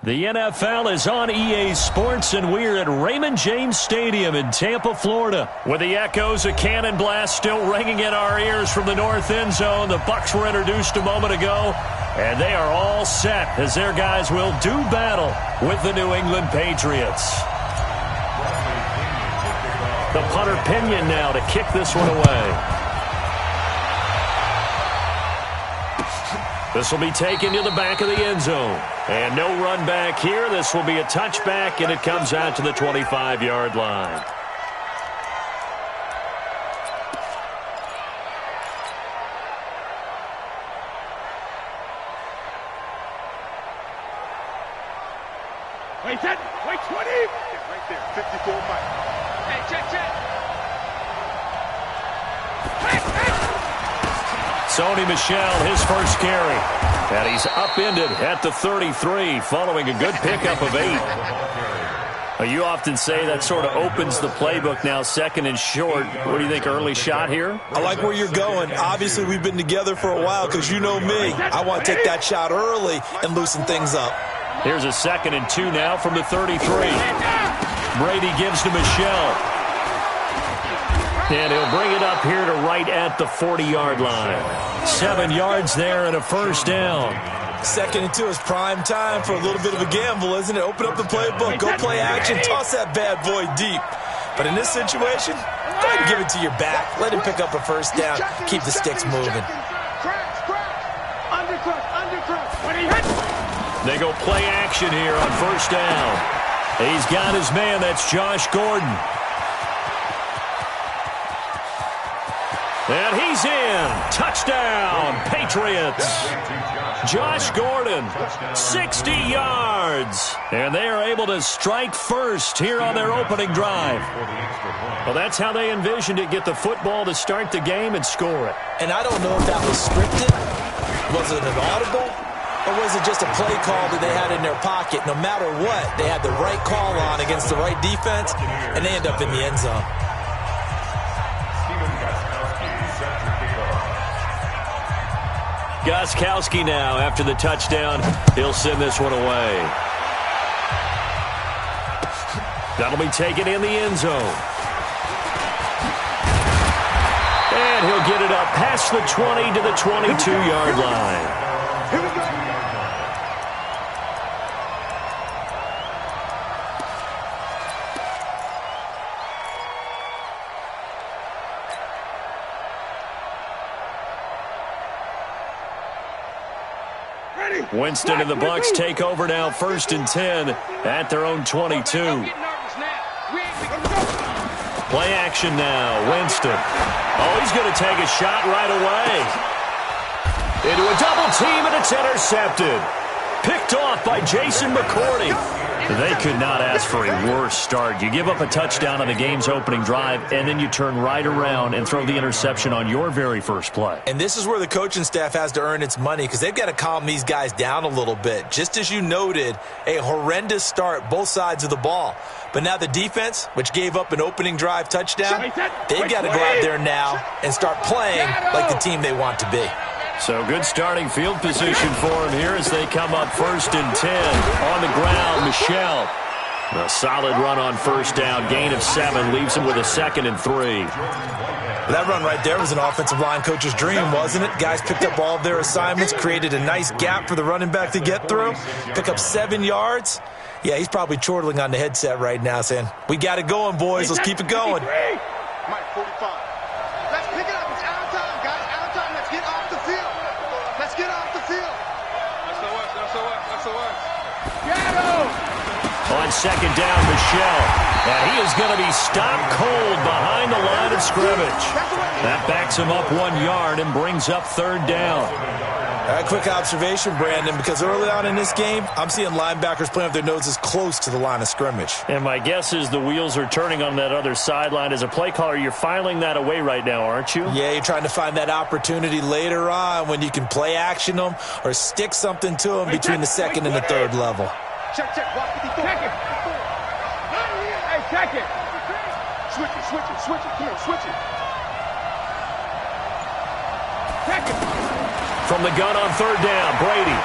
The NFL is on EA Sports, and we're at Raymond James Stadium in Tampa, Florida, with the echoes of cannon blast still ringing in our ears from the north end zone. The Bucs were introduced a moment ago, and they are all set as their guys will do battle with the New England Patriots. The punter Pinion now to kick this one away. This will be taken to the back of the end zone. And no run back here. This will be a touchback, and it comes out to the 25-yard line. Wait, that. Wait, 20. Right there, 54 Mike. Hey, check. Sony Michel, his first carry. And he's upended at the 33 following a good pickup of 8. You often say that sort of opens the playbook now, second and short. What do you think, early shot here? I like where you're going. Obviously, we've been together for a while because you know me. I want to take that shot early and loosen things up. Here's a 2nd and 2 now from the 33. Brady gives to Michel. And he'll bring it up here to right at the 40-yard line. 7 yards there and a first down. 2nd and 2 is prime time for a little bit of a gamble, isn't it? Open up the playbook, go play action, toss that bad boy deep. But in this situation, go ahead and give it to your back. Let him pick up a first down. Keep the sticks moving. They go play action here on first down. He's got his man. That's Josh Gordon. And he's in. Touchdown, Patriots. Josh Gordon, 60 yards. And they are able to strike first here on their opening drive. Well, that's how they envisioned it. Get the football to start the game and score it. And I don't know if that was scripted. Was it an audible? Or was it just a play call that they had in their pocket? No matter what, they had the right call on against the right defense, and they end up in the end zone. Gostkowski now, after the touchdown, he'll send this one away. That'll be taken in the end zone. And he'll get it up past the 20 to the 22-yard line. Here we go. Winston and the Bucs take over now, 1st and 10 at their own 22. Play action now, Winston. Oh, he's going to take a shot right away. Into a double team, and it's intercepted. Picked off by Jason McCourty. They could not ask for a worse start. You give up a touchdown on the game's opening drive, and then you turn right around and throw the interception on your very first play. And this is where the coaching staff has to earn its money because they've got to calm these guys down a little bit. Just as you noted, a horrendous start, both sides of the ball. But now the defense, which gave up an opening drive touchdown, they've got to go out there now and start playing like the team they want to be. So good starting field position for him here as they come up 1st and 10. On the ground, Michel. A solid run on first down. Gain of 7 leaves him with a 2nd and 3. That run right there was an offensive line coach's dream, wasn't it? Guys picked up all of their assignments, created a nice gap for the running back to get through, pick up 7 yards. Yeah, he's probably chortling on the headset right now saying, we got it going, boys. Let's keep it going. Mike, 45. Let's pick it up. It's out of time, guys. Out of time. Let's get off the field. Let's get off the field. That's the work. On 2nd down, Michel. And he is going to be stopped cold behind the line of scrimmage. That backs him up 1 yard and brings up 3rd down. Quick observation, Brandon, because early on in this game, I'm seeing linebackers playing with their noses close to the line of scrimmage. And my guess is the wheels are turning on that other sideline. As a play caller, you're filing that away right now, aren't you? Yeah, you're trying to find that opportunity later on when you can play action them or stick something to them between the 2nd and the 3rd level. Check. Watch 54. Check it. Hey, check it. Switch it. Come on, switch it. Check it. From the gun on 3rd down, Brady.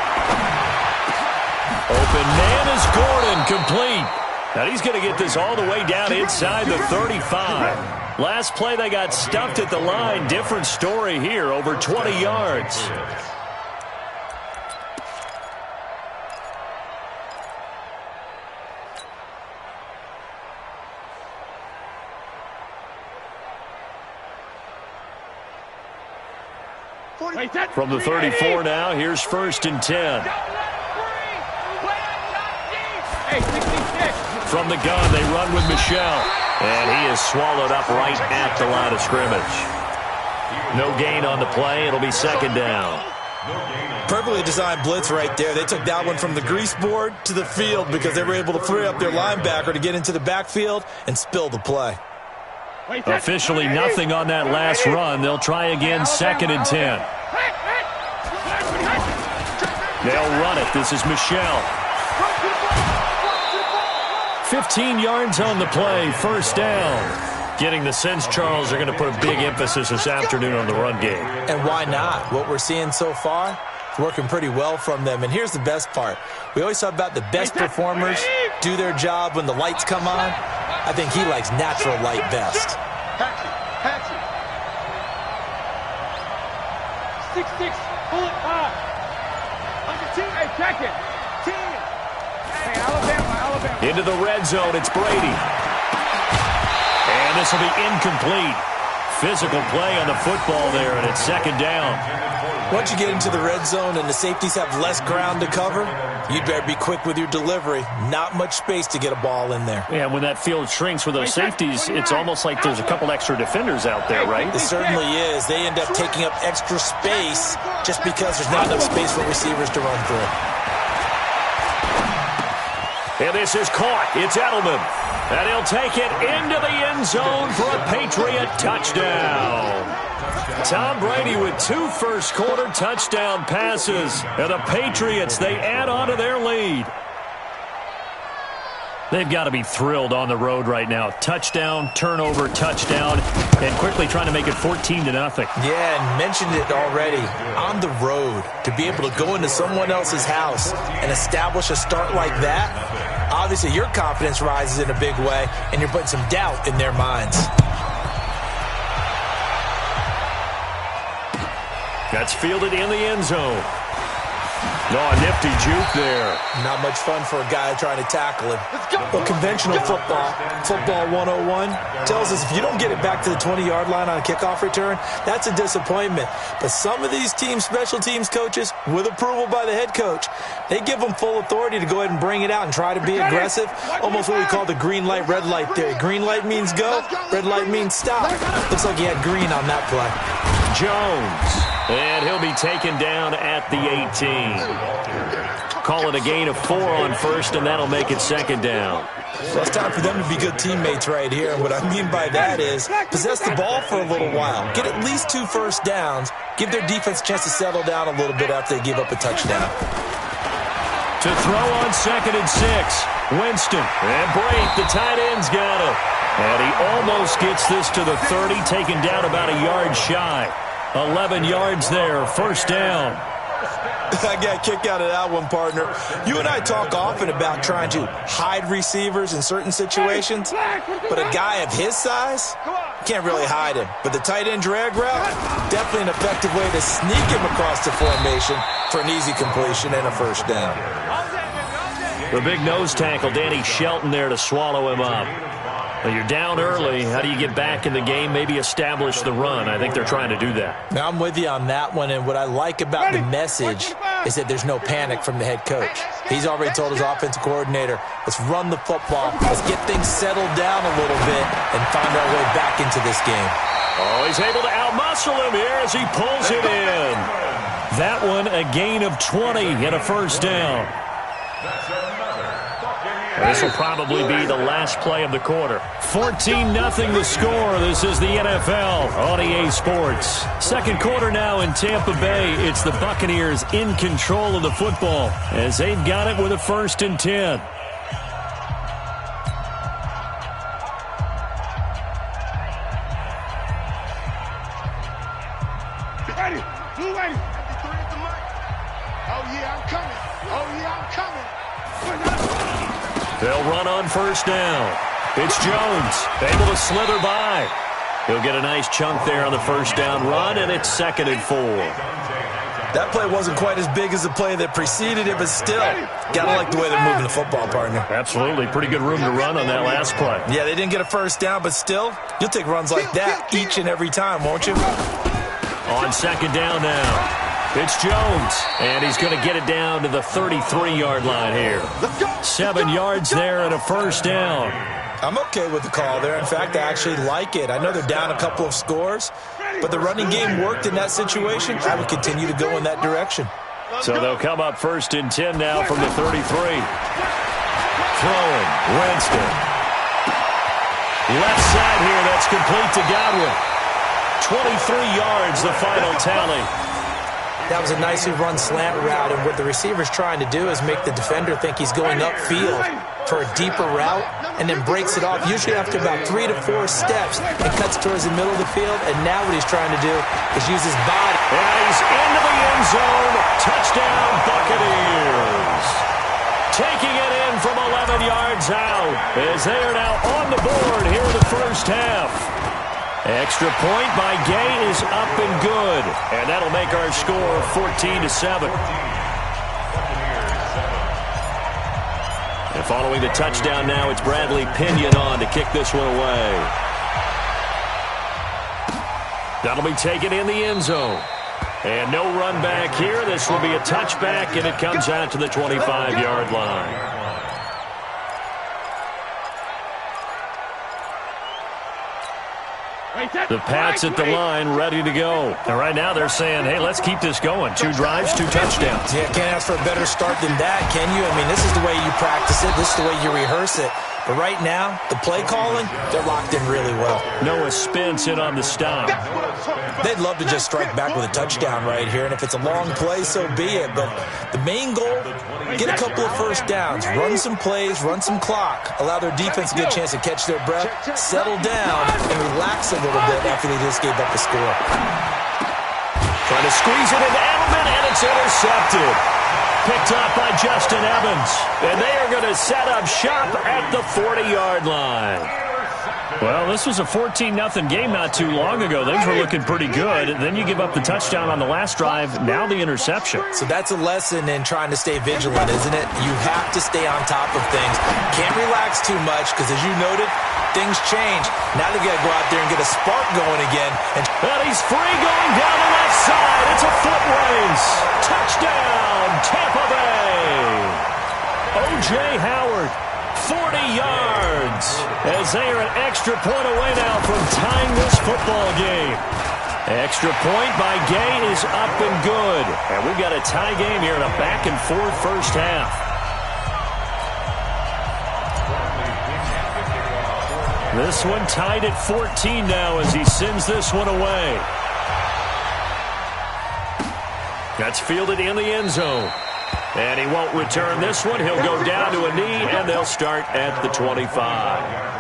Open man is Gordon, complete. Now he's going to get this all the way down inside the 35. Last play they got stuffed at the line. Different story here, over 20 yards. From the 34 now, here's 1st and 10. From the gun, they run with Michel. And he is swallowed up right at the line of scrimmage. No gain on the play. It'll be 2nd down. Perfectly designed blitz right there. They took that one from the grease board to the field because they were able to free up their linebacker to get into the backfield and spill the play. Officially nothing on that last run. They'll try again, 2nd and 10. They'll run it. This is Michel. 15 yards on the play, 1st down. Getting the sense, Charles, they're going to put a big emphasis this afternoon on the run game. And why not? What we're seeing so far is working pretty well from them. And here's the best part. We always talk about the best performers do their job when the lights come on. I think he likes natural light best. 6-6, pull it 5. Hey, check it. 10. Hey, Alabama. Into the red zone, it's Brady. And this will be incomplete. Physical play on the football there, and it's 2nd down. Once you get into the red zone and the safeties have less ground to cover, you'd better be quick with your delivery. Not much space to get a ball in there. Yeah, when that field shrinks with those safeties, it's almost like there's a couple extra defenders out there, right? It certainly is. They end up taking up extra space just because there's not enough space for receivers to run through. And this is caught. It's Edelman. And he'll take it into the end zone for a Patriot touchdown. Tom Brady with 2 first-quarter touchdown passes. And the Patriots, they add on to their lead. They've got to be thrilled on the road right now. Touchdown, turnover, touchdown, and quickly trying to make it 14-0. Yeah, and mentioned it already. On the road, to be able to go into someone else's house and establish a start like that, obviously your confidence rises in a big way, and you're putting some doubt in their minds. That's fielded in the end zone. Oh, a nifty juke there. Not much fun for a guy trying to tackle him. But conventional football 101, tells us if you don't get it back to the 20-yard line on a kickoff return, that's a disappointment. But some of these special teams coaches, with approval by the head coach, they give them full authority to go ahead and bring it out and try to be aggressive. Almost what we call the green light, red light theory. Green light means go, red light means stop. Looks like he had green on that play. Jones. And he'll be taken down at the 18. Call it a gain of 4 on first, and that'll make it 2nd down. Well, it's time for them to be good teammates right here. And what I mean by that is possess the ball for a little while. Get at least 2 first downs. Give their defense a chance to settle down a little bit after they give up a touchdown. To throw on 2nd and 6. Winston. And Brate, the tight end's got it. And he almost gets this to the 30, taken down about a yard shy. 11 yards there, 1st down. I got a kick out of that one, partner. You and I talk often about trying to hide receivers in certain situations, but a guy of his size, can't really hide him. But the tight end drag route, definitely an effective way to sneak him across the formation for an easy completion and a 1st down. The big nose tackle, Danny Shelton there to swallow him up. Well, you're down early. How do you get back in the game, maybe establish the run? I think they're trying to do that. Now, I'm with you on that one, and what I like about the message is that there's no panic from the head coach. He's already told his offensive coordinator, let's run the football, let's get things settled down a little bit and find our way back into this game. Oh, he's able to outmuscle him here as he pulls it in. That one, a gain of 20 and a 1st down. This will probably be the last play of the quarter. 14-0 the score. This is the NFL on EA Sports. 2nd quarter now in Tampa Bay. It's the Buccaneers in control of the football as they've got it with a 1st and 10. Ready. Blue ready. Oh, yeah, I'm coming. Oh, yeah, I'm coming. They'll run on first down. It's Jones, able to slither by. He'll get a nice chunk there on the first down run, and it's 2nd and 4. That play wasn't quite as big as the play that preceded it, but still, gotta like the way they're moving the football, partner. Absolutely. Pretty good room to run on that last play. Yeah, they didn't get a first down, but still, you'll take runs like that each and every time, won't you? On 2nd down now. It's Jones, and he's going to get it down to the 33-yard line here. 7 yards there and a first down. I'm okay with the call there. In fact, I actually like it. I know they're down a couple of scores, but the running game worked in that situation. I would continue to go in that direction. So they'll come up 1st and 10 now from the 33. Throwing, Winston. Left side here, that's complete to Godwin. 23 yards, the final tally. That was a nicely run slant route, and what the receiver's trying to do is make the defender think he's going upfield for a deeper route and then breaks it off, usually after about 3 to 4 steps, and cuts towards the middle of the field. And now what he's trying to do is use his body. And he's into the end zone. Touchdown, Buccaneers. Taking it in from 11 yards out as they are now on the board here in the first half. Extra point by Gay is up and good, and that'll make our score 14-7. And following the touchdown now, it's Bradley Pinion on to kick this one away. That'll be taken in the end zone. And no run back here. This will be a touchback, and it comes out to the 25-yard line. The Pats at the line, ready to go. And right now they're saying, hey, let's keep this going. 2 drives, 2 touchdowns. Yeah, can't ask for a better start than that, can you? I mean, this is the way you practice it. This is the way you rehearse it. But right now, the play calling, they're locked in really well. Noah Spence in on the stop. They'd love to just strike back with a touchdown right here, and if it's a long play, so be it. But the main goal, get a couple of first downs, run some plays, run some clock, allow their defense to get a chance to catch their breath, settle down, and relax a little bit after they just gave up the score. Trying to squeeze it into Edelman, and it's intercepted. Picked up by Justin Evans. And they are going to set up shop at the 40-yard line. Well, this was a 14-0 game not too long ago. Things were looking pretty good. And then you give up the touchdown on the last drive. Now the interception. So that's a lesson in trying to stay vigilant, isn't it? You have to stay on top of things. Can't relax too much because, as you noted, things change. Now they got to go out there and get a spark going again. And he's free going down the left side. It's a foot race. Touchdown, Tampa Bay. O.J. Howard, 40 yards, as they are an extra point away now from tying this football game. Extra point by Gay is up and good. And we've got a tie game here in a back-and-forth first half. This one tied at 14 now as he sends this one away. That's fielded in the end zone. And he won't return this one. He'll go down to a knee, and they'll start at the 25.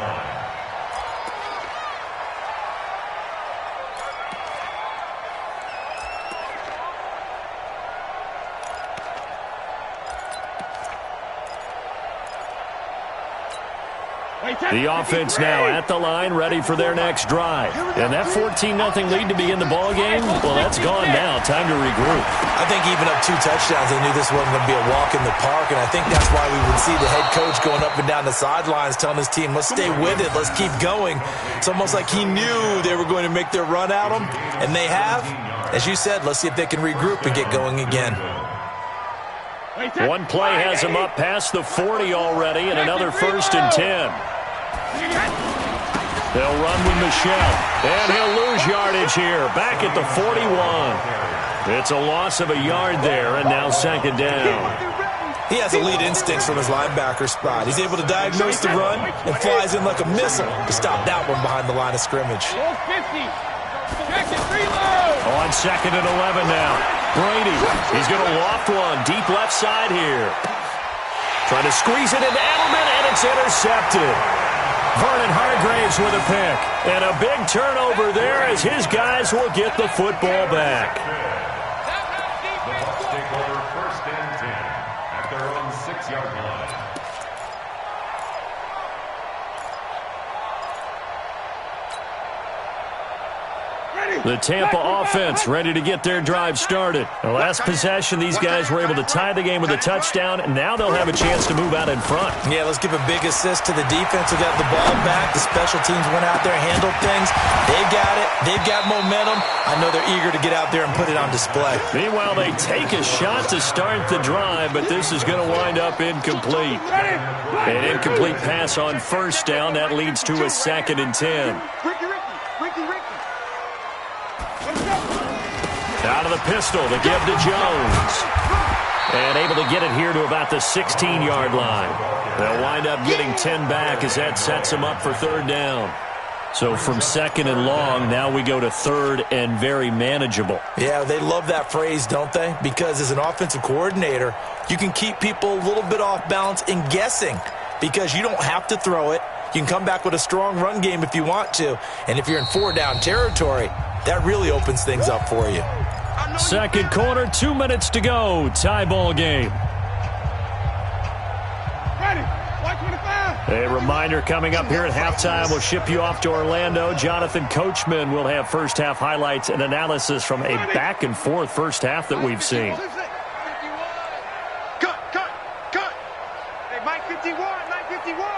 The offense now at the line, ready for their next drive. And that 14-0 lead to begin the ball game, well, that's gone now. Time to regroup. I think even up 2 touchdowns, they knew this wasn't going to be a walk in the park, and I think that's why we would see the head coach going up and down the sidelines telling his team, let's stay with it, let's keep going. It's almost like he knew they were going to make their run at him, and they have. As you said, let's see if they can regroup and get going again. One play has him up past the 40 already, and another 1st and 10. They'll run with Michelle, and he'll lose yardage here, back at the 41. It's a loss of a yard there, and now 2nd down. He has elite instincts from his linebacker spot. He's able to diagnose the run and flies in like a missile to stop that one behind the line of scrimmage. On 2nd and 11 now. Brady, he's going to loft one deep left side here. Trying to squeeze it into Edelman, and it's intercepted. Vernon Hargraves with a pick. And a big turnover there as his guys will get the football back. The Bucs take over 1st and 10 at their own 6-yard line. The Tampa offense ready to get their drive started. The last possession, these guys were able to tie the game with a touchdown, and now they'll have a chance to move out in front. Yeah, let's give a big assist to the defense who got the ball back. The special teams went out there, handled things. They got it. They've got momentum. I know they're eager to get out there and put it on display. Meanwhile, they take a shot to start the drive, but this is going to wind up incomplete. An incomplete pass on first down. That leads to a 2nd and 10. Out of the pistol to give to Jones. And able to get it here to about the 16-yard line. They'll wind up getting 10 back as that sets them up for 3rd down. So from 2nd and long, now we go to 3rd and very manageable. Yeah, they love that phrase, don't they? Because as an offensive coordinator, you can keep people a little bit off balance in guessing because you don't have to throw it. You can come back with a strong run game if you want to. And if you're in 4-down territory, that really opens things up for you. Second quarter, 2 minutes to go. Tie ball game. A reminder coming up here at halftime. We'll ship you off to Orlando. Jonathan Coachman will have first half highlights and analysis from a back and forth first half that we've seen. Cut. Hey, Mike 51, Mike 51.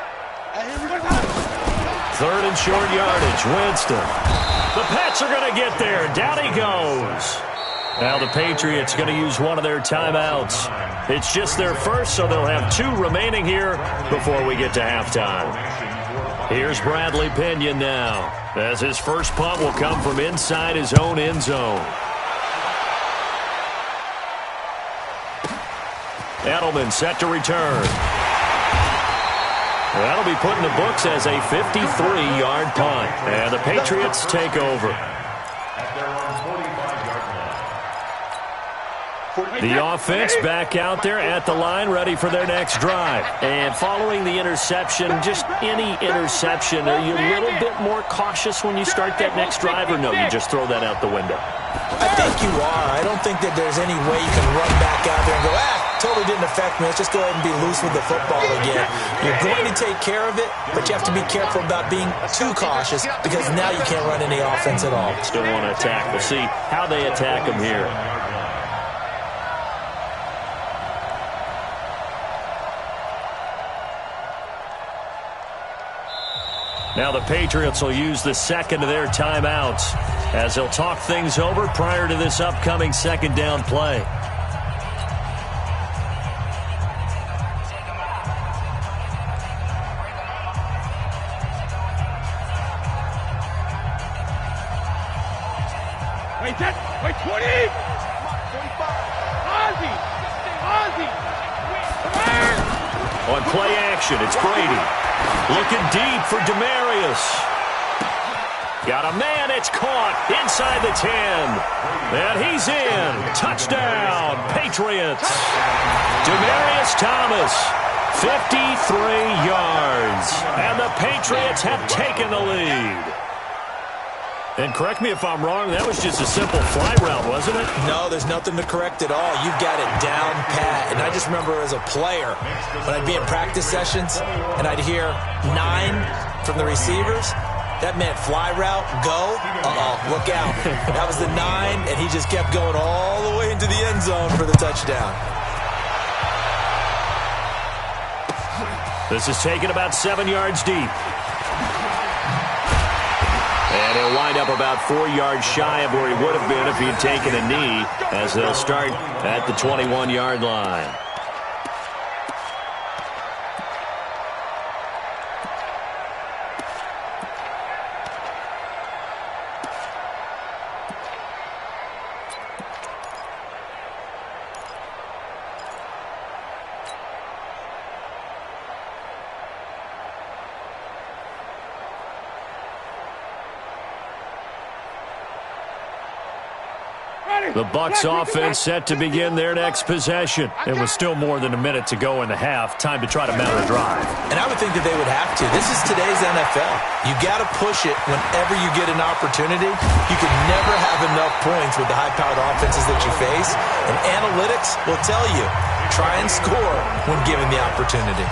3rd and short yardage. Winston. The Pats are going to get there. Down he goes. Now the Patriots going to use one of their timeouts. It's just their first, so they'll have 2 remaining here before we get to halftime. Here's Bradley Pinion now, as his first punt will come from inside his own end zone. Edelman set to return. That'll be put in the books as a 53-yard punt. And the Patriots take over. The offense back out there at the line, ready for their next drive. And following the interception, just any interception, are you a little bit more cautious when you start that next drive, or no, you just throw that out the window? I think you are. I don't think that there's any way you can run back out there and go, totally didn't affect me. Let's just go ahead and be loose with the football again. You're going to take care of it, but you have to be careful about being too cautious because now you can't run any offense at all. Still want to attack. We'll see how they attack them here. Now the Patriots will use the 2nd of their timeouts as they'll talk things over prior to this upcoming 2nd down play. Wait, 20! Ozzy! On play action, it's Brady. Looking deep for Demarius. Got a man, it's caught inside the 10. And he's in. Touchdown, Patriots. Demarius Thomas, 53 yards. And the Patriots have taken the lead. And correct me if I'm wrong, that was just a simple fly route, wasn't it? No, there's nothing to correct at all. You've got it down pat. And I just remember as a player, when I'd be in practice sessions and I'd hear 9 from the receivers, that meant fly route, go, look out. That was the 9, and he just kept going all the way into the end zone for the touchdown. This is taken about 7 yards deep. And he'll wind up about 4 yards shy of where he would have been if he'd taken a knee, as they'll start at the 21-yard line. The Bucs offense set to begin their next possession. It was still more than a minute to go in the half. Time to try to mount a drive. And I would think that they would have to. This is today's NFL. You got to push it whenever you get an opportunity. You can never have enough points with the high-powered offenses that you face. And analytics will tell you, try and score when given the opportunity.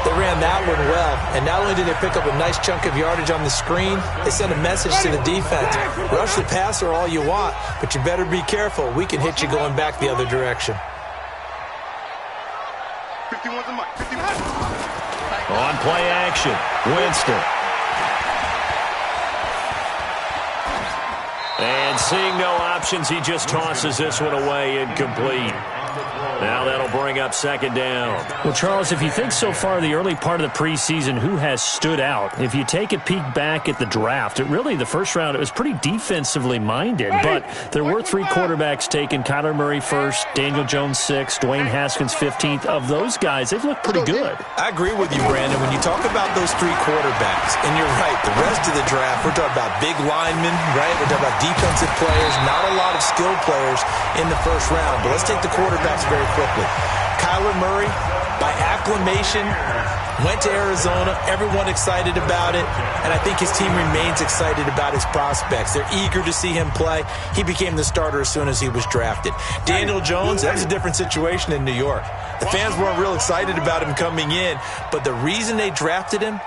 They ran that one well, and not only did they pick up a nice chunk of yardage on the screen, they sent a message to the defense. Rush the passer all you want, but you better be careful. We can hit you going back the other direction. 51's the mic. 51. On play action, Winston. And seeing no options, he just tosses this one away, incomplete. Now that'll bring up second down. Well, Charles, if you think so far the early part of the preseason, who has stood out? If you take a peek back at the draft, the first round, it was pretty defensively minded. But there were 3 quarterbacks taken. Kyler Murray first, Daniel Jones 6th, Dwayne Haskins 15th. Of those guys, they've looked pretty good. I agree with you, Brandon. When you talk about those 3 quarterbacks, and you're right, the rest of the draft, we're talking about big linemen, right? We're talking about defensive players, not a lot of skilled players in the first round. But let's take the quarterbacks very quickly. Kyler Murray, by acclamation, went to Arizona. Everyone excited about it. And I think his team remains excited about his prospects. They're eager to see him play. He became the starter as soon as he was drafted. Daniel Jones, that was a different situation in New York. The fans weren't real excited about him coming in. But the reason they drafted him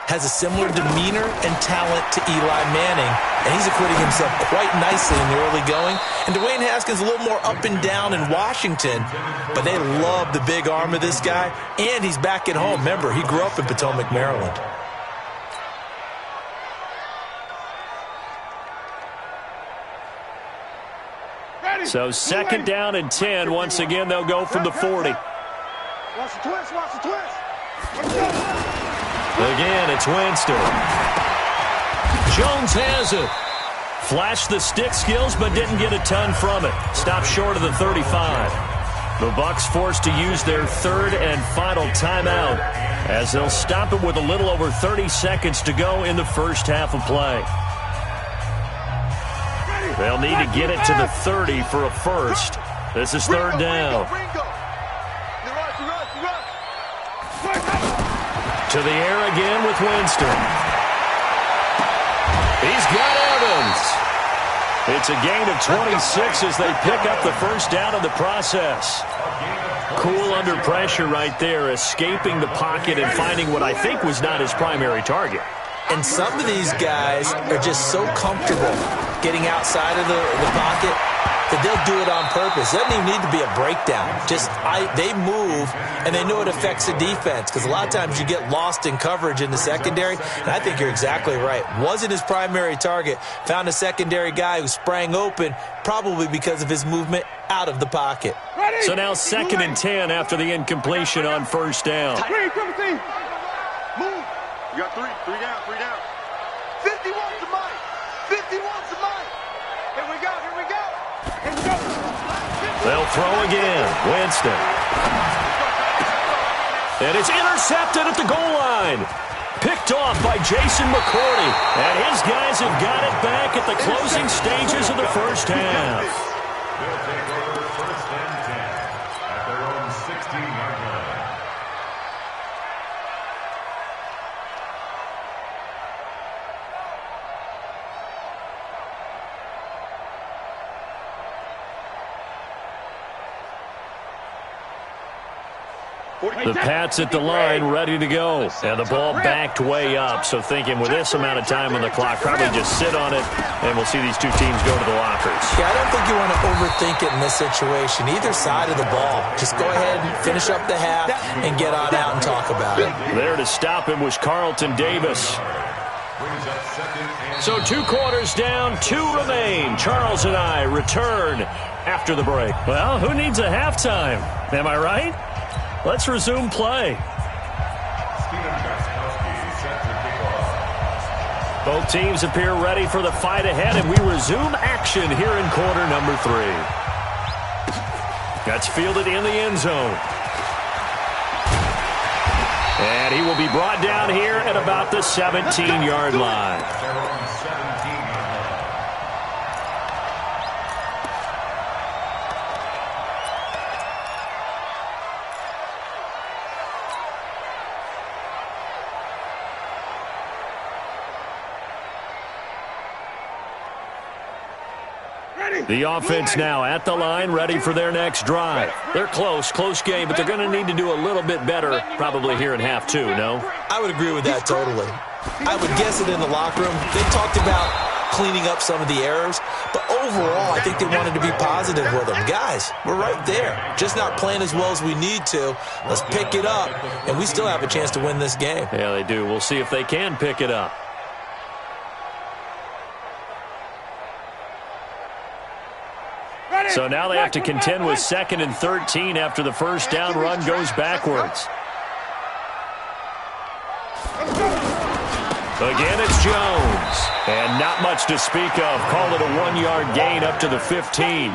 has a similar demeanor and talent to Eli Manning, and he's acquitting himself quite nicely in the early going. And Dwayne Haskins a little more up and down in Washington, but they love the big arm of this guy, and he's back at home. Remember, he grew up in Potomac, Maryland. So second down and 10. Once again, they'll go from the 40. Watch the twist, watch the twist. Let's go. Again, it's Winston. Jones has it. Flashed the stick skills, but didn't get a ton from it. Stopped short of the 35. The Bucs forced to use their 3rd and final timeout as they'll stop it with a little over 30 seconds to go in the first half of play. They'll need to get it to the 30 for a first. This is 3rd down. To the air again with Winston. He's got Evans. It's a gain of 26 as they pick up the first down in the process. Cool under pressure right there, escaping the pocket and finding what I think was not his primary target. And some of these guys are just so comfortable getting outside of the pocket that they'll do it on purpose. It doesn't even need to be a breakdown. They move, and they know it affects the defense because a lot of times you get lost in coverage in the secondary, and I think you're exactly right. Wasn't his primary target. Found a secondary guy who sprang open, probably because of his movement out of the pocket. So now 2nd and 10 after the incompletion on first down. Move. You got 3 down, 3 down. 51's the mic. 51's the mic. Here we go, here we go. Here we go. They'll throw again. Winston. And it's intercepted at the goal line. Picked off by Jason McCourty. And his guys have got it back at the closing stages of the first half. They'll take over 1st and 10 at their own 16-yard line. The Pats at the line, ready to go. And the ball backed way up. So thinking with this amount of time on the clock, probably just sit on it, and we'll see these two teams go to the lockers. Yeah, I don't think you want to overthink it in this situation. Either side of the ball. Just go ahead and finish up the half and get on out and talk about it. There to stop him was Carlton Davis. So 2 quarters down, 2 remain. Charles and I return after the break. Well, who needs a halftime? Am I right? Let's resume play. Both teams appear ready for the fight ahead, and we resume action here in quarter number 3. That's fielded in the end zone. And he will be brought down here at about the 17-yard line. The offense now at the line, ready for their next drive. They're close game, but they're going to need to do a little bit better probably here in half two, no? I would agree with that totally. I would guess it in the locker room. They talked about cleaning up some of the errors, but overall, I think they wanted to be positive with them. Guys, we're right there. Just not playing as well as we need to. Let's pick it up, and we still have a chance to win this game. Yeah, they do. We'll see if they can pick it up. So now they have to contend with 2nd and 13 after the first down run goes backwards. Again, it's Jones. And not much to speak of. Call it a 1-yard gain up to the 15.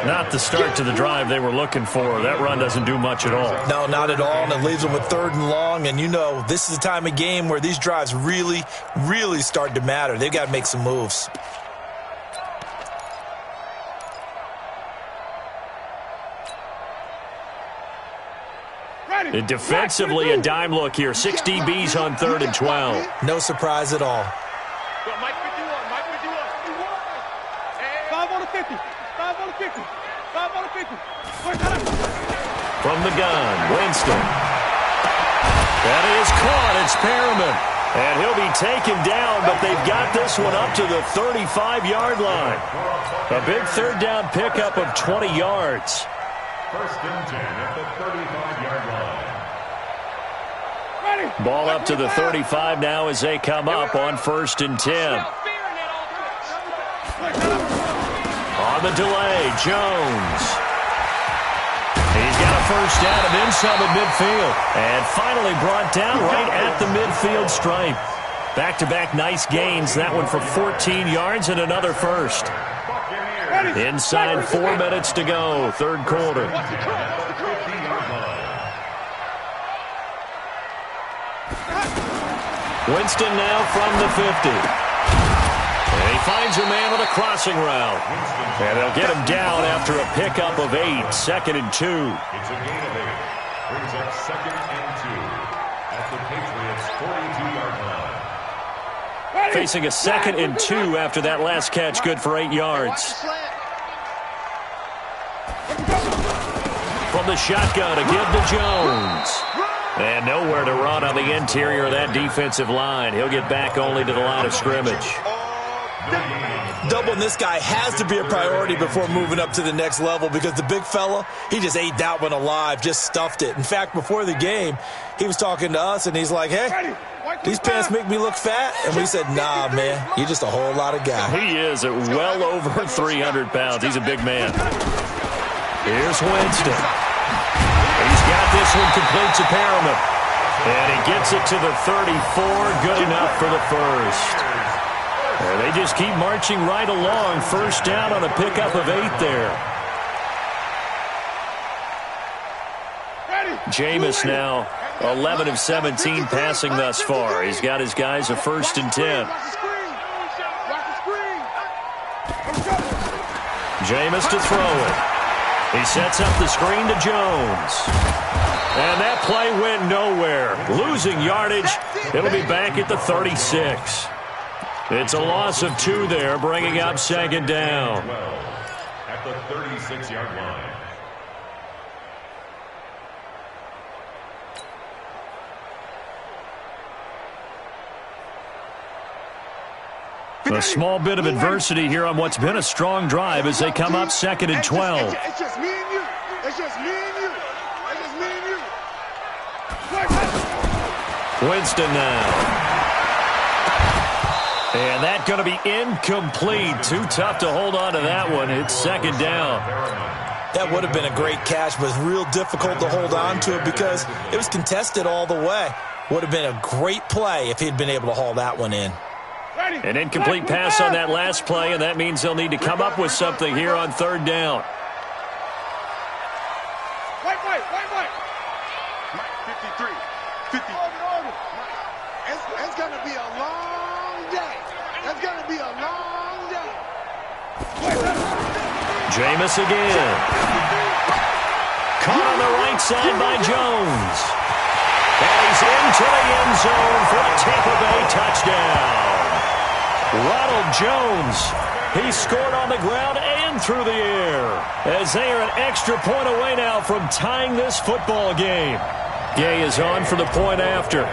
Not the start to the drive they were looking for. That run doesn't do much at all. No, not at all, and it leaves them with 3rd and long. And you know, this is the time of game where these drives really, really start to matter. They've got to make some moves. And defensively, a dime look here. 6 DBs on 3rd and 12. No surprise at all. Mike 51, Mike 51. 5 on the 50, 5 on the 50, 5 on the 50. From the gun, Winston. That is caught. It's Perriman. And he'll be taken down, but they've got this one up to the 35-yard line. A big 3rd down pickup of 20 yards. 1st and 10 at the 35-yard line. Ball up to the 35 now as they come up on 1st and 10. On the delay, Jones. He's got a first down and then some at midfield. And finally brought down right at the midfield stripe. Back-to-back nice gains. That one for 14 yards and another first. Inside 4 minutes to go, 3rd quarter. Winston now from the 50. And he finds a man on a crossing route. And they'll get him down after a pickup of 8, 2nd and 2. It's a gain of 8. Brings up 2nd and 2 at the Patriots' 42-yard line. Facing a 2nd and 2 after that last catch, good for 8 yards. From the shotgun to give to Jones. And nowhere to run on the interior of that defensive line. He'll get back only to the line of scrimmage. Doubling this guy has to be a priority before moving up to the next level because the big fella, he just ate that one alive, just stuffed it. In fact, before the game, he was talking to us, and he's like, hey, these pants make me look fat? And we said, nah, man, you're just a whole lot of guy. He is at well over 300 pounds. He's a big man. Here's Winston. He's got this one complete to Perriman. And he gets it to the 34. Good enough for the first. And they just keep marching right along. First down on a pickup of 8 there. Jameis now 11 of 17 passing thus far. He's got his guys a 1st and 10. Jameis to throw it. He sets up the screen to Jones. And that play went nowhere. Losing yardage. It'll be back at the 36. It's a loss of 2 there, bringing up 2nd down. At the 36-yard line. A small bit of adversity here on what's been a strong drive as they come up 2nd and 12. It's just me and you. It's just me and you. It's just me and you. Winston now. And that's going to be incomplete. Too tough to hold on to that one. It's 2nd down. That would have been a great catch, but it's real difficult to hold on to it because it was contested all the way. Would have been a great play if he'd been able to haul that one in. An incomplete pass on that last play, and that means they'll need to come up with something here on 3rd down. Wait. Mike 53. 50. It's going to be a long day. It's going to be a long day. Jameis again. Caught on the right side by Jones. And he's into the end zone for a Tampa Bay touchdown. Ronald Jones He scored on the ground and through the air, as they are an extra point away now from tying this football game. Gay is on for the point after.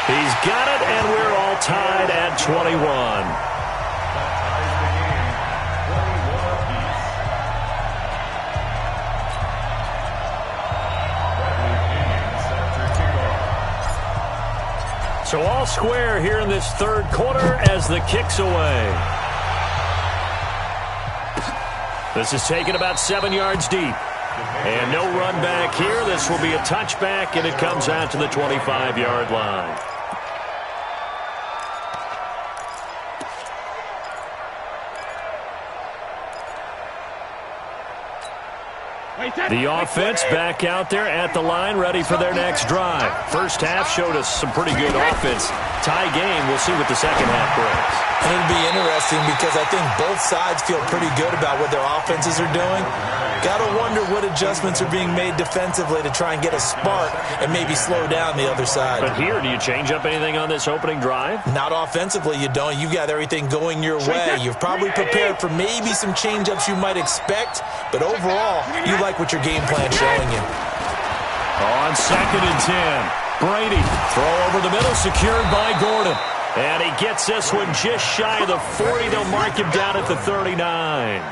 He's got it, and we're all tied at 21. So all square here in this third quarter as the kick's away. This is taken about 7 yards deep. And no run back here. This will be a touchback, and it comes out to the 25-yard line. The offense back out there at the line, ready for their next drive. First half showed us some pretty good offense. Tie game. We'll see what the second half brings. And it'll be interesting because I think both sides feel pretty good about what their offenses are doing. Got to wonder what adjustments are being made defensively to try and get a spark and maybe slow down the other side. But here, do you change up anything on this opening drive? Not offensively, you don't. You've got everything going your way. You've probably prepared for maybe some change-ups you might expect, but overall, you like what your game plan's showing you. On 2nd and 10, Brady, throw over the middle, secured by Gordon. And he gets this one just shy of the 40. They'll mark him down at the 39.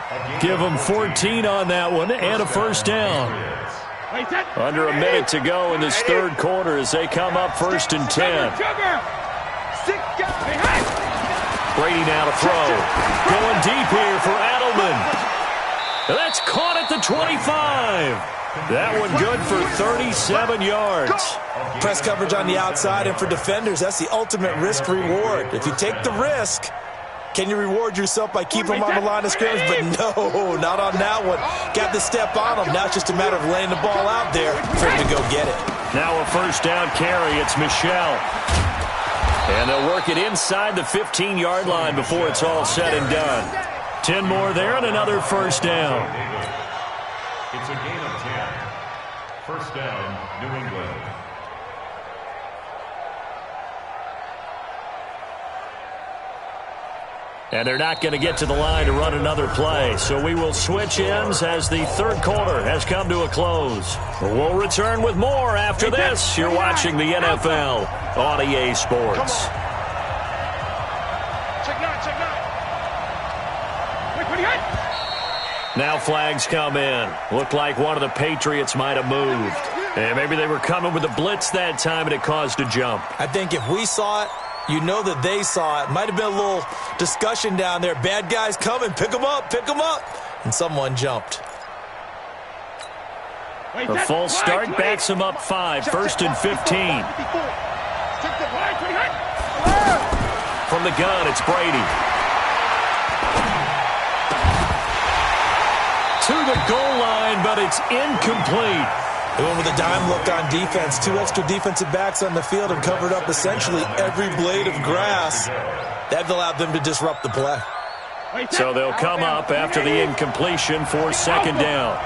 Give him 14 on that one and a first down. Under a minute to go in this third quarter as they come up 1st and 10. Brady now to throw. Going deep here for Adelman. That's caught at the 25. That one good for 37 yards. Press coverage on the outside, and for defenders, that's the ultimate risk-reward. If you take the risk, can you reward yourself by keeping them on the line of scrimmage? But no, not on that one. Got to step on them. Now it's just a matter of laying the ball out there for him to go get it. Now a first down carry. It's Michelle. And they'll work it inside the 15-yard line before it's all said and done. 10 more there and another first down. It's a gain of 10. First down, New England. And they're not going to get to the line to run another play. So we will switch ends as the third quarter has come to a close. We'll return with more after this. You're watching the NFL on EA Sports. Now flags come in. Looked like one of the Patriots might have moved. And maybe they were coming with a blitz that time and it caused a jump. I think if we saw it, you know that they saw it. Might have been a little discussion down there. Bad guys coming. Pick them up. Pick them up. And someone jumped. A false start backs him up 5. 1st and 15. From the gun, it's Brady. To the goal line, but it's incomplete. They went with a dime look on defense. 2 extra defensive backs on the field and covered up essentially every blade of grass. That allowed them to disrupt the play. So they'll come up after the incompletion for second down.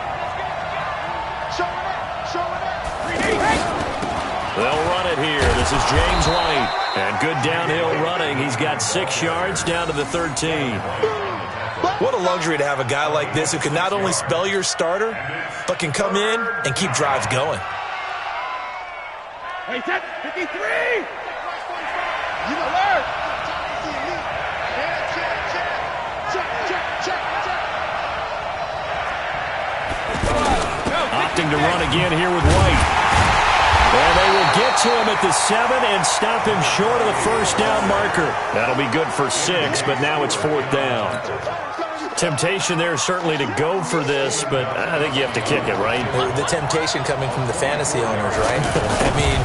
They'll run it here. This is James White. And good downhill running. He's got 6 yards down to the 13. What a luxury to have a guy like this who can not only spell your starter, but can come in and keep drives going. 53! You know what? Opting to run again here with White. And they will get to him at the 7 and stop him short of the first down marker. That'll be good for 6, but now it's 4th down. Temptation there certainly to go for this, but I think you have to kick it, right? The temptation coming from the fantasy owners, right? I mean,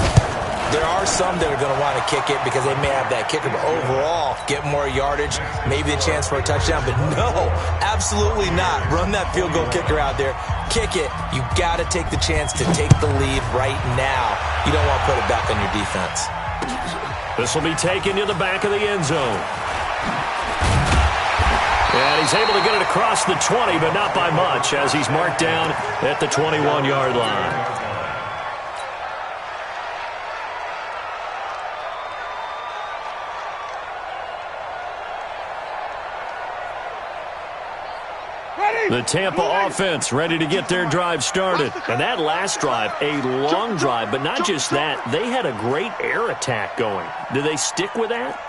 there are some that are going to want to kick it because they may have that kicker, but overall, get more yardage, maybe a chance for a touchdown. But no, absolutely not. Run that field goal kicker out there. Kick it. You got to take the chance to take the lead right now. You don't want to put it back on your defense. This will be taken to the back of the end zone. And he's able to get it across the 20, but not by much, as he's marked down at the 21-yard line. The Tampa offense ready to get their drive started. And that last drive, a long drive, but not just that. They had a great air attack going. Do they stick with that?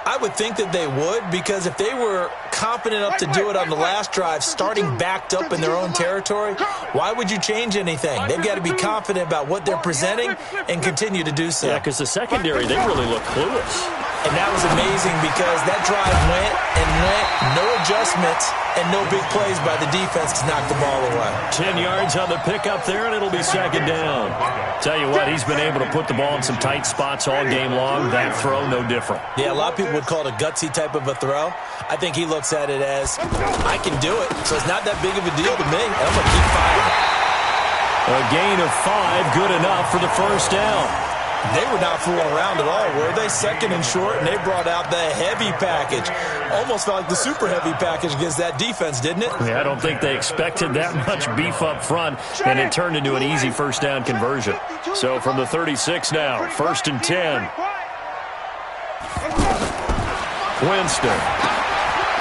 I would think that they would, because if they were confident enough to do it on the last drive, starting backed up in their own territory, why would you change anything? They've got to be confident about what they're presenting and continue to do so. Yeah, because the secondary, they really look clueless. And that was amazing because that drive went and went, no adjustments, and no big plays by the defense to knock the ball away. 10 yards on the pickup there, and it'll be second down. Tell you what, he's been able to put the ball in some tight spots all game long. That throw, no different. Yeah, a lot of people would call it a gutsy type of a throw. I think he looks at it as, I can do it, so it's not that big of a deal to me, and I'm going to keep firing. A gain of 5, good enough for the first down. They were not fooling around at all, were they? Second and short, and they brought out the heavy package. Almost felt like the super heavy package against that defense, didn't it? Yeah, I don't think they expected that much beef up front, and it turned into an easy first down conversion. So from the 36 now, 1st and 10. Winston.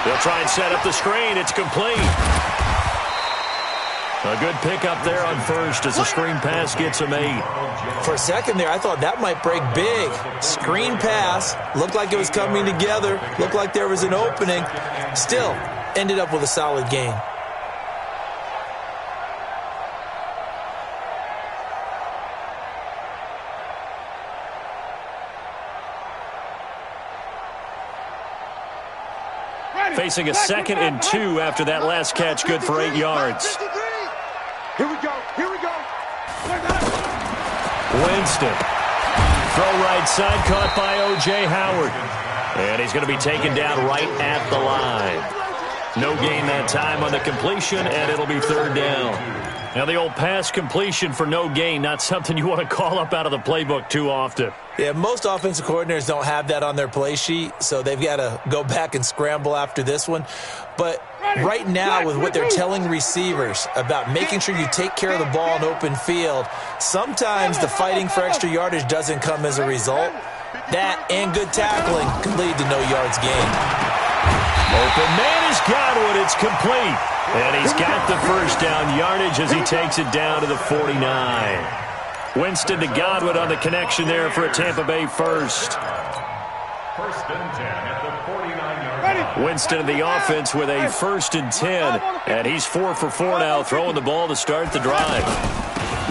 They'll try and set up the screen. It's complete. A good pickup there on first as the screen pass gets him 8. For a second there, I thought that might break big. Screen pass, looked like it was coming together, looked like there was an opening. Still, ended up with a solid gain. Facing a 2nd and 2 after that last catch, good for 8 yards. Here we go. Here we go. Winston. Throw right side, caught by O.J. Howard. And he's going to be taken down right at the line. No gain that time on the completion, and it'll be 3rd down. Now, the old pass completion for no gain, not something you want to call up out of the playbook too often. Yeah, most offensive coordinators don't have that on their play sheet, so they've got to go back and scramble after this one. But right now, with what they're telling receivers about making sure you take care of the ball in open field, sometimes the fighting for extra yardage doesn't come as a result. That and good tackling can lead to no yards gained. Open man is Godwin. It's complete. And he's got the first down yardage as he takes it down to the 49. Winston to Godwin on the connection there for a Tampa Bay first. 1st and 10 at the 49-yard line. Winston in the offense with a 1st and 10. And he's 4 for 4 now, throwing the ball to start the drive.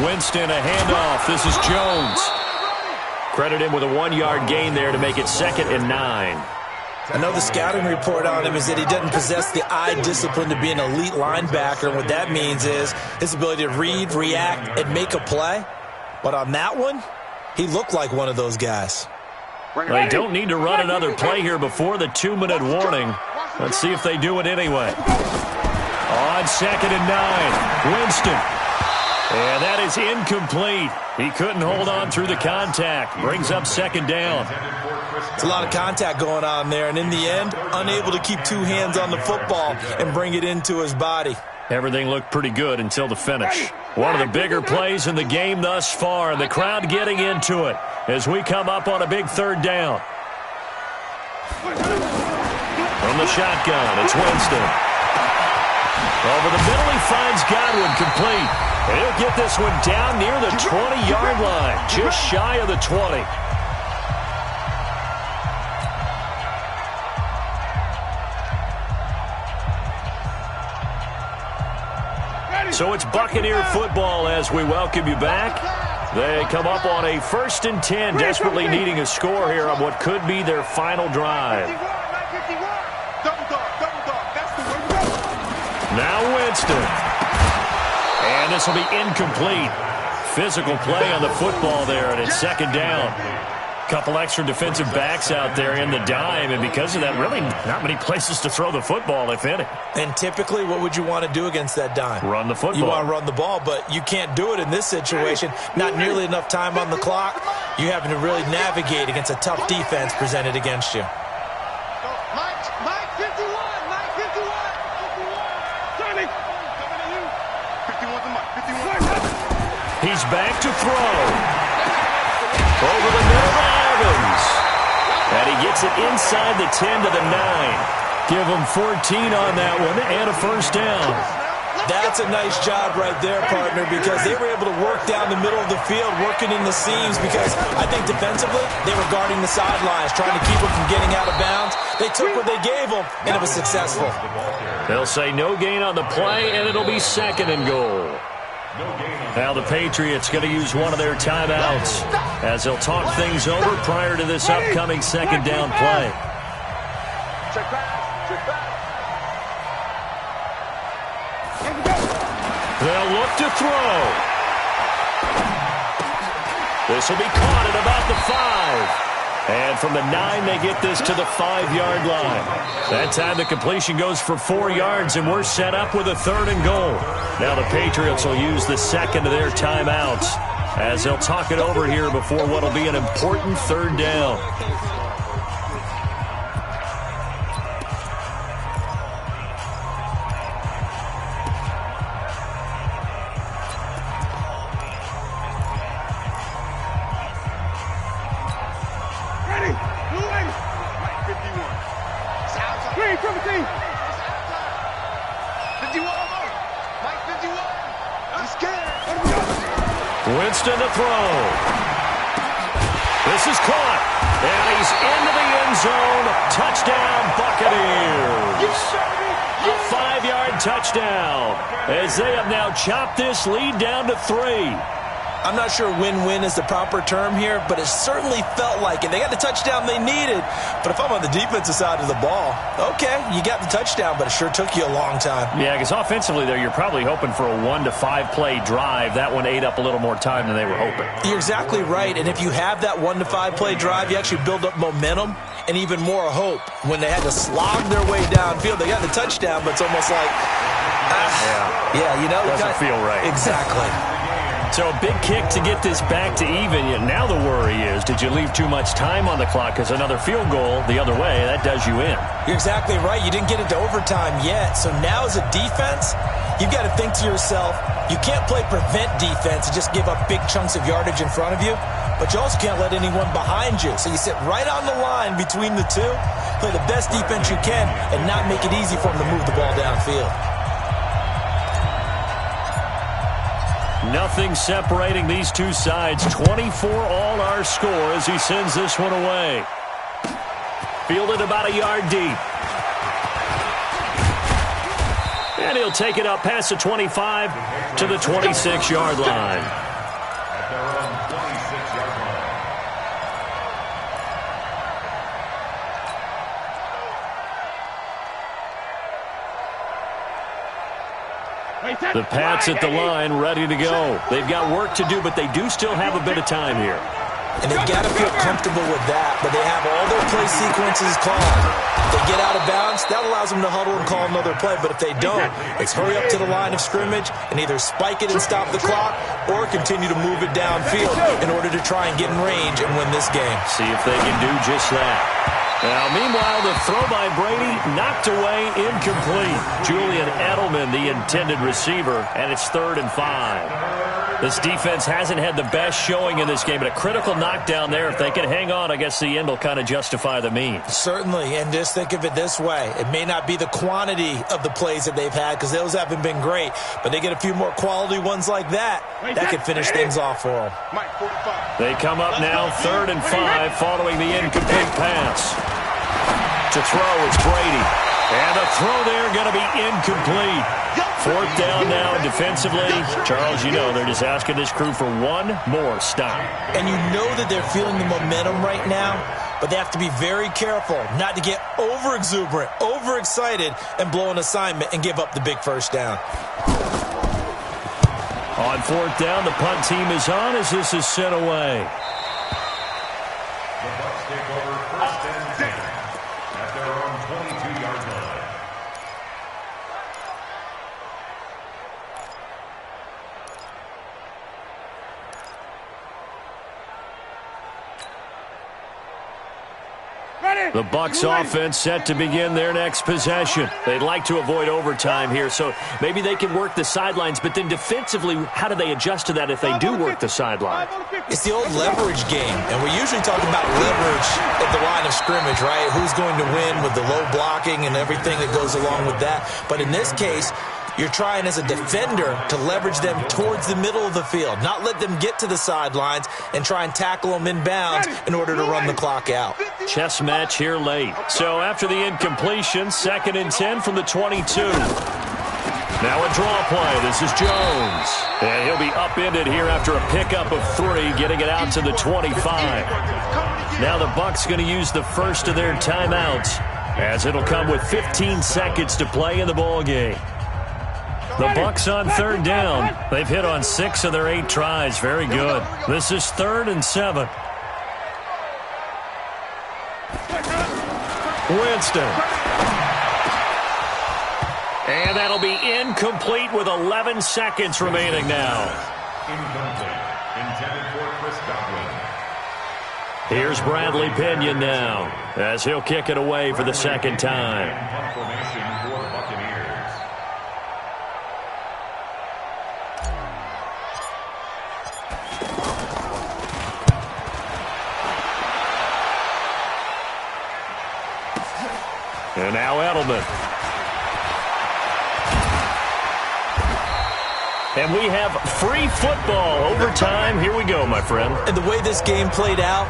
Winston, a handoff. This is Jones. Credit him with a 1-yard gain there to make it 2nd and 9. I know the scouting report on him is that he doesn't possess the eye discipline to be an elite linebacker. And what that means is his ability to read, react, and make a play. But on that one, he looked like one of those guys. They don't need to run another play here before the 2-minute warning. Let's see if they do it anyway. On 2nd and 9, Winston. And that is incomplete. He couldn't hold on through the contact. Brings up 2nd down. It's a lot of contact going on there, and in the end, unable to keep 2 hands on the football and bring it into his body. Everything looked pretty good until the finish. One of the bigger plays in the game thus far, and the crowd getting into it as we come up on a big 3rd down. From the shotgun, it's Winston. Over the middle, he finds Godwin complete. And he'll get this one down near the 20-yard line, just shy of the 20. So it's Buccaneer football as we welcome you back. They come up on a 1st and 10, desperately needing a score here on what could be their final drive. Now Winston. And this will be incomplete. Physical play on the football there, and it's 2nd down. Couple extra defensive backs out there in the dime, and because of that, really not many places to throw the football, if any. And typically, what would you want to do against that dime? Run the football. You want to run the ball, but you can't do it in this situation. Not nearly enough time on the clock. You're having to really navigate against a tough defense presented against you. Mike 51. Mike 51. 50. Coming to you. 51 to Mike. 51. He's back to throw. Over the middle to Evans. And he gets it inside the 10 to the 9. Give them 14 on that one and a first down. That's a nice job right there, partner, because they were able to work down the middle of the field, working in the seams, because I think defensively they were guarding the sidelines, trying to keep them from getting out of bounds. They took what they gave them, and it was successful. They'll say no gain on the play, and it'll be second and goal. Now the Patriots going to use one of their timeouts as they'll talk things over prior to this upcoming second down play. Check back. They'll look to throw. This will be caught at about the 5. And from the 9, they get this to the 5-yard line. That time the completion goes for 4 yards, and we're set up with a third and goal. Now the Patriots will use the second of their timeouts as they'll talk it over here before what will be an important third down. Winston to throw. This is caught. And he's into the end zone. Touchdown, Buccaneers. A 5-yard touchdown as they have now chopped this lead down to 3. I'm not sure win-win is the proper term here, but it certainly felt like it. They got the touchdown they needed, but if I'm on the defensive side of the ball, okay, you got the touchdown, but it sure took you a long time. Yeah, because offensively there, you're probably hoping for a 1 to 5 play drive. That one ate up a little more time than they were hoping. You're exactly right, and if you have that 1 to 5 play drive, you actually build up momentum and even more hope. When they had to slog their way downfield, they got the touchdown, but it's almost like, yeah, you know. Doesn't feel right. Exactly. So a big kick to get this back to even. Yet now the worry is, did you leave too much time on the clock? Because another field goal the other way, that does you in. You're exactly right. You didn't get it to overtime yet. So now as a defense, you've got to think to yourself, you can't play prevent defense and just give up big chunks of yardage in front of you, but you also can't let anyone behind you. So you sit right on the line between the two, play the best defense you can, and not make it easy for them to move the ball downfield. Nothing separating these two sides. 24 all our score as he sends this one away. Fielded about a yard deep. And he'll take it up past the 25 to the 26-yard line. At their own 26-yard line. The Pats at the line, ready to go. They've got work to do, but they do still have a bit of time here. And they've got to feel comfortable with that, but they have all their play sequences called. If they get out of bounds, that allows them to huddle and call another play. But if they don't, it's hurry up to the line of scrimmage and either spike it and stop the clock or continue to move it downfield in order to try and get in range and win this game. See if they can do just that. Now, meanwhile, the throw by Brady knocked away, incomplete. Julian Edelman, the intended receiver, and it's 3rd and 5. This defense hasn't had the best showing in this game, but a critical knockdown there. If they can hang on, I guess the end will kind of justify the means. Certainly, and just think of it this way. It may not be the quantity of the plays that they've had because those haven't been great, but they get a few more quality ones like that. That could finish things off for them. They come up now 3rd and 5 following the incomplete pass. To throw, it's Brady. And the throw there going to be incomplete. 4th down now defensively. Charles, you know, they're just asking this crew for one more stop. And you know that they're feeling the momentum right now, but they have to be very careful not to get over-exuberant, over-excited, and blow an assignment and give up the big first down. On 4th down, the punt team is on as this is sent away. The Bucs take over 1st and 10 at their own 22-yard line. Ready? The Bucs offense set to begin their next possession. They'd like to avoid overtime here, so maybe they can work the sidelines, but then defensively, how do they adjust to that if they do work the sideline? It's the old leverage game, and we usually talk about leverage at the line of scrimmage, right? Who's going to win with the low blocking and everything that goes along with that. But in this case, you're trying as a defender to leverage them towards the middle of the field, not let them get to the sidelines and try and tackle them inbounds in order to run the clock out. Chess match here late. So after the incompletion, 2nd and 10 from the 22. Now a draw play. This is Jones. And he'll be upended here after a pickup of 3, getting it out to the 25. Now the Bucs going to use the first of their timeouts, as it'll come with 15 seconds to play in the ball game. The Bucs on 3rd down. They've hit on 6 of their 8 tries. Very good. This is 3rd and 7. Winston. And that'll be incomplete with 11 seconds remaining now. Incomplete. Intended for Chris Godwin. Here's Bradley Pinion now, as he'll kick it away for the 2nd time. Punt formation for the Buccaneers. And now Edelman. And we have free football overtime. Here we go, my friend. And the way this game played out,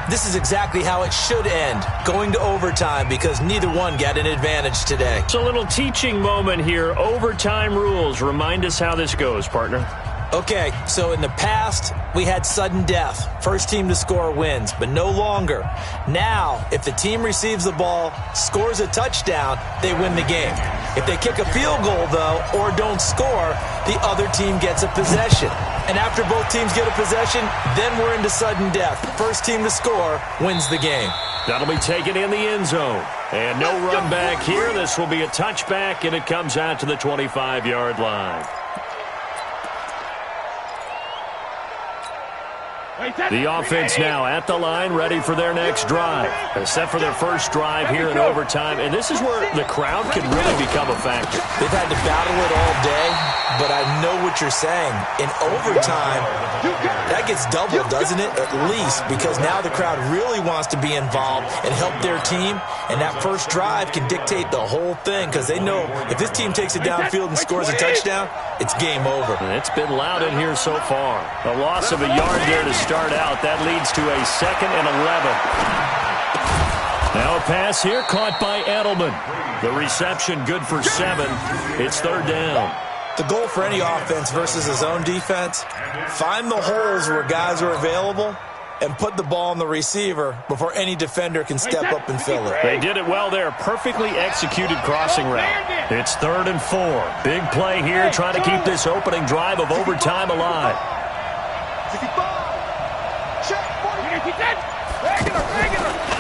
this is exactly how it should end, going to overtime, because neither one got an advantage today. It's a little teaching moment here. Overtime rules. Remind us how this goes, partner. Okay, so in the past, we had sudden death. First team to score wins, but no longer. Now, if the team receives the ball, scores a touchdown, they win the game. If they kick a field goal, though, or don't score, the other team gets a possession. And after both teams get a possession, then we're into sudden death. First team to score wins the game. That'll be taken in the end zone. And no run back here. This will be a touchback, and it comes out to the 25-yard line. The offense now at the line, ready for their next drive. Set for their first drive here in overtime. And this is where the crowd can really become a factor. They've had to battle it all day, but I know what you're saying. In overtime, that gets doubled, doesn't it? At least, because now the crowd really wants to be involved and help their team. And that first drive can dictate the whole thing, because they know if this team takes it downfield and scores a touchdown, it's game over. And it's been loud in here so far. A loss of a yard there to start out. That leads to a 2nd and 11. Now a pass here caught by Edelman. The reception good for 7. It's 3rd down. The goal for any offense versus his own defense, find the holes where guys are available and put the ball on the receiver before any defender can step up and fill it. They did it well there. Perfectly executed crossing route. It's 3rd and 4. Big play here, trying to keep this opening drive of overtime alive.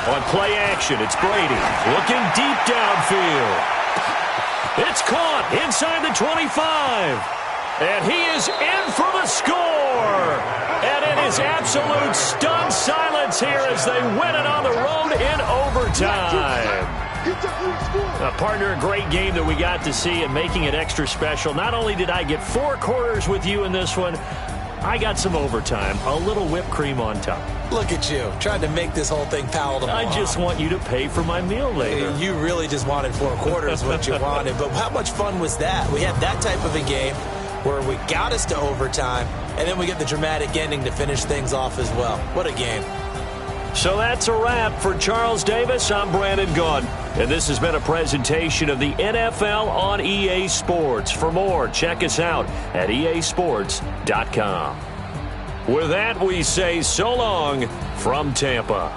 On play action, it's Brady looking deep downfield. It's caught inside the 25. And he is in for the score. And it is absolute stunned silence here as they win it on the road in overtime. Partner, a great game that we got to see, and making it extra special. Not only did I get 4 quarters with you in this one, I got some overtime, a little whipped cream on top. Look at you, trying to make this whole thing palatable. I just want you to pay for my meal later. You really just wanted 4 quarters, what you wanted. But how much fun was that? We had that type of a game where we got us to overtime, and then we get the dramatic ending to finish things off as well. What a game. So that's a wrap for Charles Davis. I'm Brandon Gaudin, and this has been a presentation of the NFL on EA Sports. For more, check us out at easports.com. With that, we say so long from Tampa.